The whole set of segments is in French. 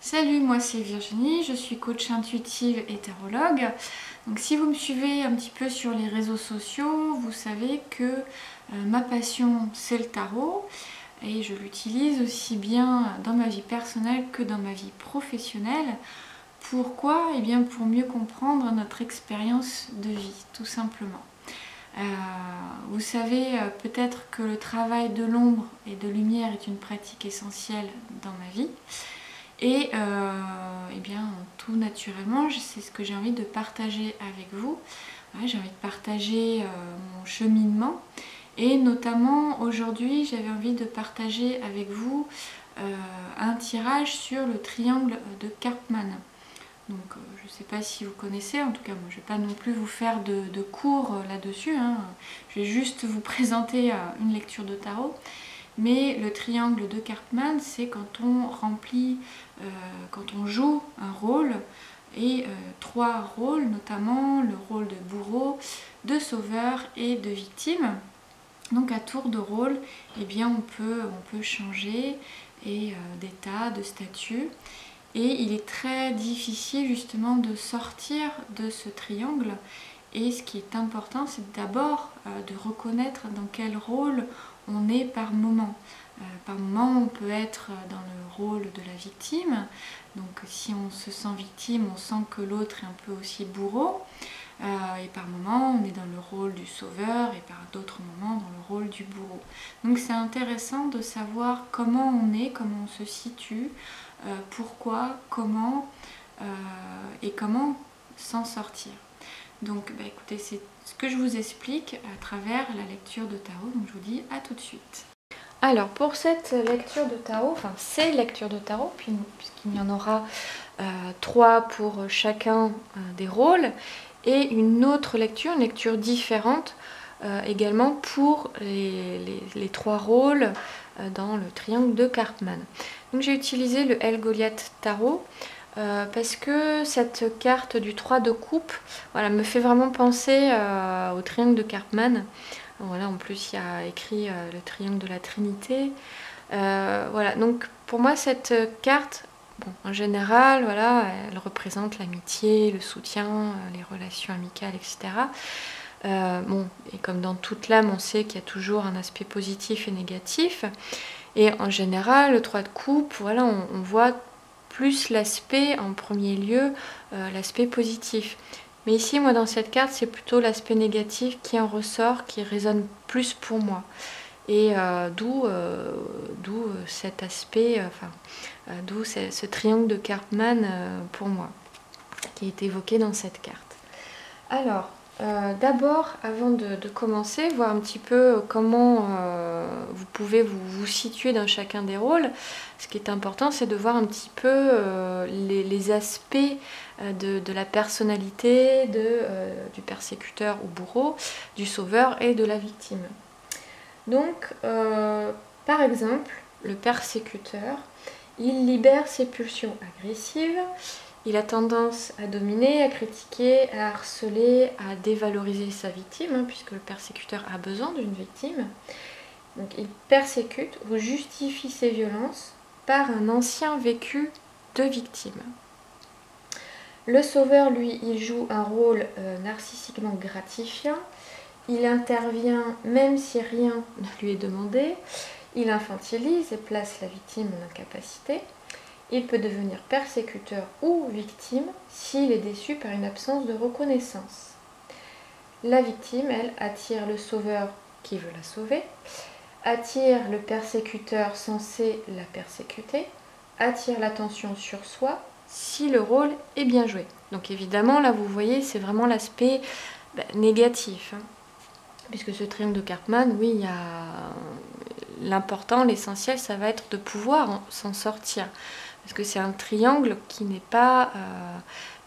Salut, moi c'est Virginie, je suis coach intuitive et tarologue. Donc si vous me suivez un petit peu sur les réseaux sociaux, vous savez que ma passion c'est le tarot et je l'utilise aussi bien dans ma vie personnelle que dans ma vie professionnelle. Pourquoi? Eh bien pour mieux comprendre notre expérience de vie, tout simplement. Euh, Vous savez peut-être que le travail de l'ombre et de lumière est une pratique essentielle dans ma vie. Et eh bien, tout naturellement, c'est ce que j'ai envie de partager avec vous. Ouais, j'ai envie de partager mon cheminement. Et notamment, aujourd'hui, j'avais envie de partager avec vous un tirage sur le triangle de Karpman. Donc, je ne sais pas si vous connaissez, en tout cas, moi, je ne vais pas non plus vous faire de cours là-dessus. Hein. Je vais juste vous présenter une lecture de tarot. Mais le triangle de Karpman, c'est quand on remplit, quand on joue un rôle, et trois rôles, notamment le rôle de bourreau, de sauveur et de victime. Donc à tour de rôle, eh bien on peut changer d'état, de statut. Et il est très difficile justement de sortir de ce triangle. Et ce qui est important, c'est d'abord de reconnaître dans quel rôle on est par moment. Par moment, on peut être dans le rôle de la victime. Donc si on se sent victime, on sent que l'autre est un peu aussi bourreau. Et par moment, on est dans le rôle du sauveur et par d'autres moments dans le rôle du bourreau. Donc c'est intéressant de savoir comment on est, comment on se situe, pourquoi, comment et comment s'en sortir. Donc écoutez, c'est ce que je vous explique à travers la lecture de tarot. Donc je vous dis à tout de suite. Alors pour cette lecture de tarot, enfin ces lectures de tarot, puisqu'il y en aura 3 pour chacun des rôles, et une autre lecture, une lecture différente également pour les 3 rôles dans le triangle de Karpman. Donc j'ai utilisé le Helgoliath Tarot parce que cette carte du 3 de coupe, voilà, me fait vraiment penser au triangle de Karpman. Voilà, en plus il y a écrit le triangle de la Trinité. Voilà, donc pour moi cette carte, bon, en général, voilà, elle représente l'amitié, le soutien, les relations amicales, etc. Bon, et comme dans toute l'âme, on sait qu'il y a toujours un aspect positif et négatif. Et en général, le 3 de coupe, voilà, on voit plus l'aspect, en premier lieu, l'aspect positif. Mais ici, moi, dans cette carte, c'est plutôt l'aspect négatif qui en ressort, qui résonne plus pour moi. Et d'où cet aspect, d'où ce triangle de Karpman pour moi, qui est évoqué dans cette carte. Alors, d'abord, avant de commencer, voir un petit peu comment vous pouvez vous situer dans chacun des rôles, ce qui est important, c'est de voir un petit peu les aspects de la personnalité du persécuteur ou bourreau, du sauveur et de la victime. Donc, par exemple, le persécuteur, il libère ses pulsions agressives, il a tendance à dominer, à critiquer, à harceler, à dévaloriser sa victime, hein, puisque le persécuteur a besoin d'une victime. Donc il persécute ou justifie ses violences par un ancien vécu de victime. Le sauveur, lui, il joue un rôle narcissiquement gratifiant. Il intervient même si rien ne lui est demandé. Il infantilise et place la victime en incapacité. Il peut devenir persécuteur ou victime s'il est déçu par une absence de reconnaissance. La victime, elle, attire le sauveur qui veut la sauver, attire le persécuteur censé la persécuter, attire l'attention sur soi si le rôle est bien joué. Donc évidemment, là vous voyez, c'est vraiment l'aspect négatif. Hein. Puisque ce triangle de Karpman, oui, il y a l'important, l'essentiel, ça va être de pouvoir s'en sortir. Parce que c'est un triangle qui n'est pas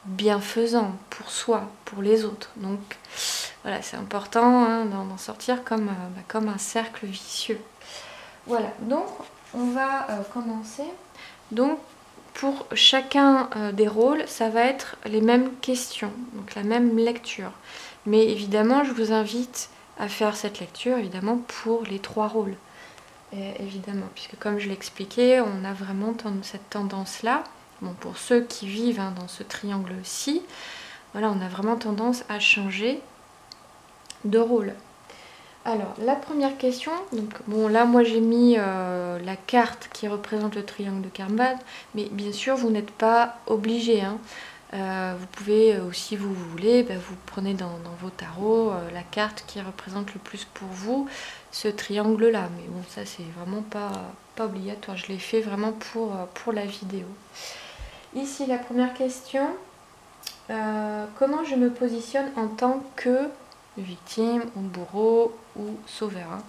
bienfaisant pour soi, pour les autres. Donc voilà, c'est important hein, d'en sortir comme un cercle vicieux. Voilà, donc on va commencer. Donc pour chacun des rôles, ça va être les mêmes questions, donc la même lecture. Mais évidemment, je vous invite à faire cette lecture, évidemment, pour les 3 rôles. Évidemment, puisque comme je l'expliquais, on a vraiment cette tendance-là bon, pour ceux qui vivent dans ce triangle-ci, voilà, on a vraiment tendance à changer de rôle. Alors, la première question, donc bon là moi j'ai mis la carte qui représente le triangle de Karman, mais bien sûr vous n'êtes pas obligé, hein. Vous pouvez, si vous voulez, vous prenez dans vos tarots la carte qui représente le plus pour vous ce triangle là, mais bon ça c'est vraiment pas obligatoire, je l'ai fait vraiment pour la vidéo. Ici la première question, comment je me positionne en tant que victime ou bourreau ou sauveur, hein.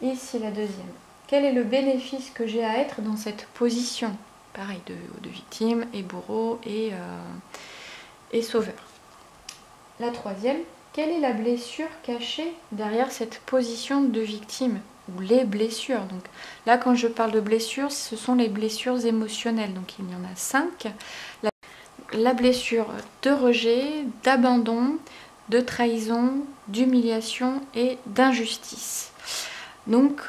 Ici la deuxième, quel est le bénéfice que j'ai à être dans cette position, pareil, de victime et bourreau et sauveur. La troisième, quelle est la blessure cachée derrière cette position de victime ou les blessures. Donc là quand je parle de blessures, ce sont les blessures émotionnelles, donc il y en a 5. La blessure de rejet, d'abandon, de trahison, d'humiliation et d'injustice. Donc,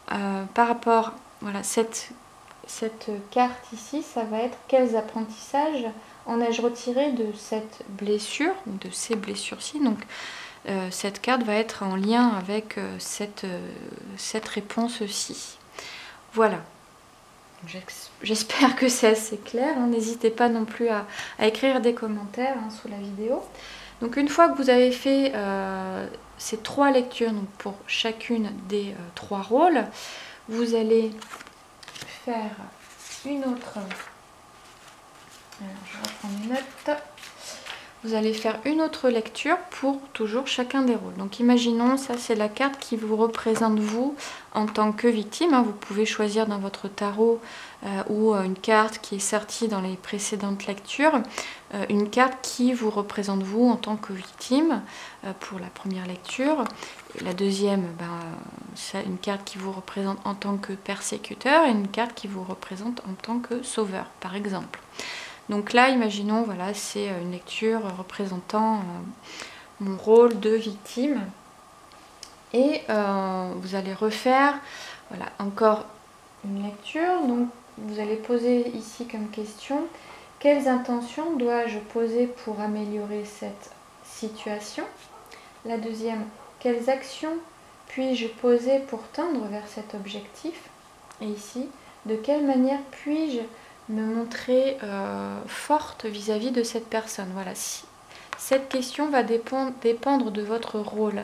par rapport, voilà, cette carte ici, ça va être quels apprentissages en ai-je retiré de cette blessure, de ces blessures-ci. Donc, cette carte va être en lien avec cette réponse-ci. Voilà. J'espère que c'est assez clair, hein. N'hésitez pas non plus à écrire des commentaires sous la vidéo. Donc une fois que vous avez fait ces 3 lectures, donc pour chacune des 3 rôles, vous allez faire une autre... Alors je reprends mes notes. Vous allez faire une autre lecture pour toujours chacun des rôles. Donc imaginons, ça c'est la carte qui vous représente vous en tant que victime, hein. Vous pouvez choisir dans votre tarot ou une carte qui est sortie dans les précédentes lectures, une carte qui vous représente vous en tant que victime pour la première lecture. Et la deuxième, c'est une carte qui vous représente en tant que persécuteur et une carte qui vous représente en tant que sauveur, par exemple. Donc là, imaginons, voilà, c'est une lecture représentant mon rôle de victime. Et vous allez refaire, voilà, encore une lecture. Donc vous allez poser ici comme question, quelles intentions dois-je poser pour améliorer cette situation? La deuxième, quelles actions puis-je poser pour tendre vers cet objectif? Et ici, de quelle manière puis-je me montrer forte vis-à-vis de cette personne? Voilà, si cette question va dépendre de votre rôle.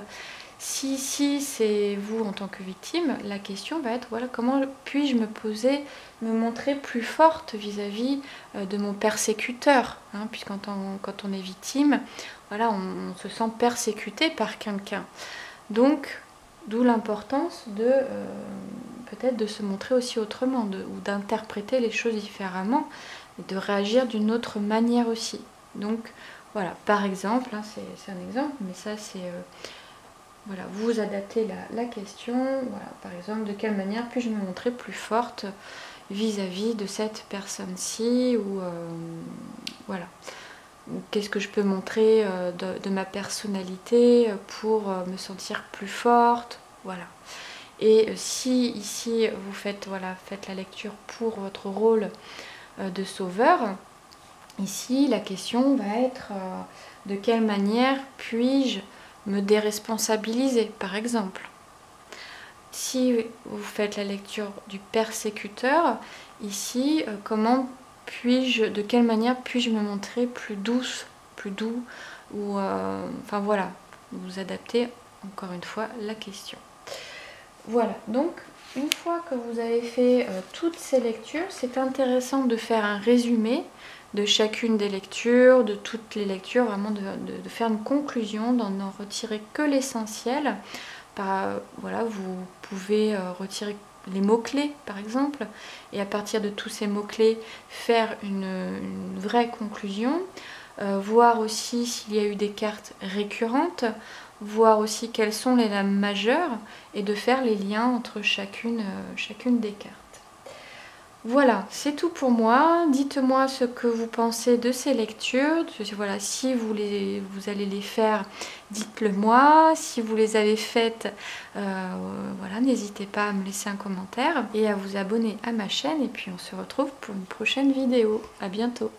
Si c'est vous en tant que victime, la question va être, voilà, comment puis-je me montrer plus forte vis-à-vis de mon persécuteur, hein, puisqu'en quand on est victime, voilà, on se sent persécuté par quelqu'un. Donc, d'où l'importance de peut-être de se montrer aussi autrement, ou d'interpréter les choses différemment, et de réagir d'une autre manière aussi. Donc, voilà, par exemple, hein, c'est un exemple, mais ça c'est... voilà, vous adaptez la question, voilà, par exemple, de quelle manière puis-je me montrer plus forte vis-à-vis de cette personne-ci, ou voilà, qu'est-ce que je peux montrer de ma personnalité pour me sentir plus forte, voilà. Et si ici vous faites la lecture pour votre rôle de sauveur, ici la question va être de quelle manière puis-je me déresponsabiliser, par exemple. Si vous faites la lecture du persécuteur, ici, de quelle manière puis-je me montrer plus douce, plus doux, ou enfin voilà, vous adaptez encore une fois la question. Voilà, donc une fois que vous avez fait toutes ces lectures, c'est intéressant de faire un résumé de chacune des lectures, de toutes les lectures, vraiment de faire une conclusion, d'en retirer que l'essentiel. Voilà, vous pouvez retirer les mots-clés par exemple, et à partir de tous ces mots-clés, faire une vraie conclusion, voir aussi s'il y a eu des cartes récurrentes, voir aussi quelles sont les lames majeures, et de faire les liens entre chacune des cartes. Voilà, c'est tout pour moi. Dites-moi ce que vous pensez de ces lectures. Voilà, si vous allez les faire, dites-le moi. Si vous les avez faites, voilà, n'hésitez pas à me laisser un commentaire et à vous abonner à ma chaîne. Et puis on se retrouve pour une prochaine vidéo. À bientôt.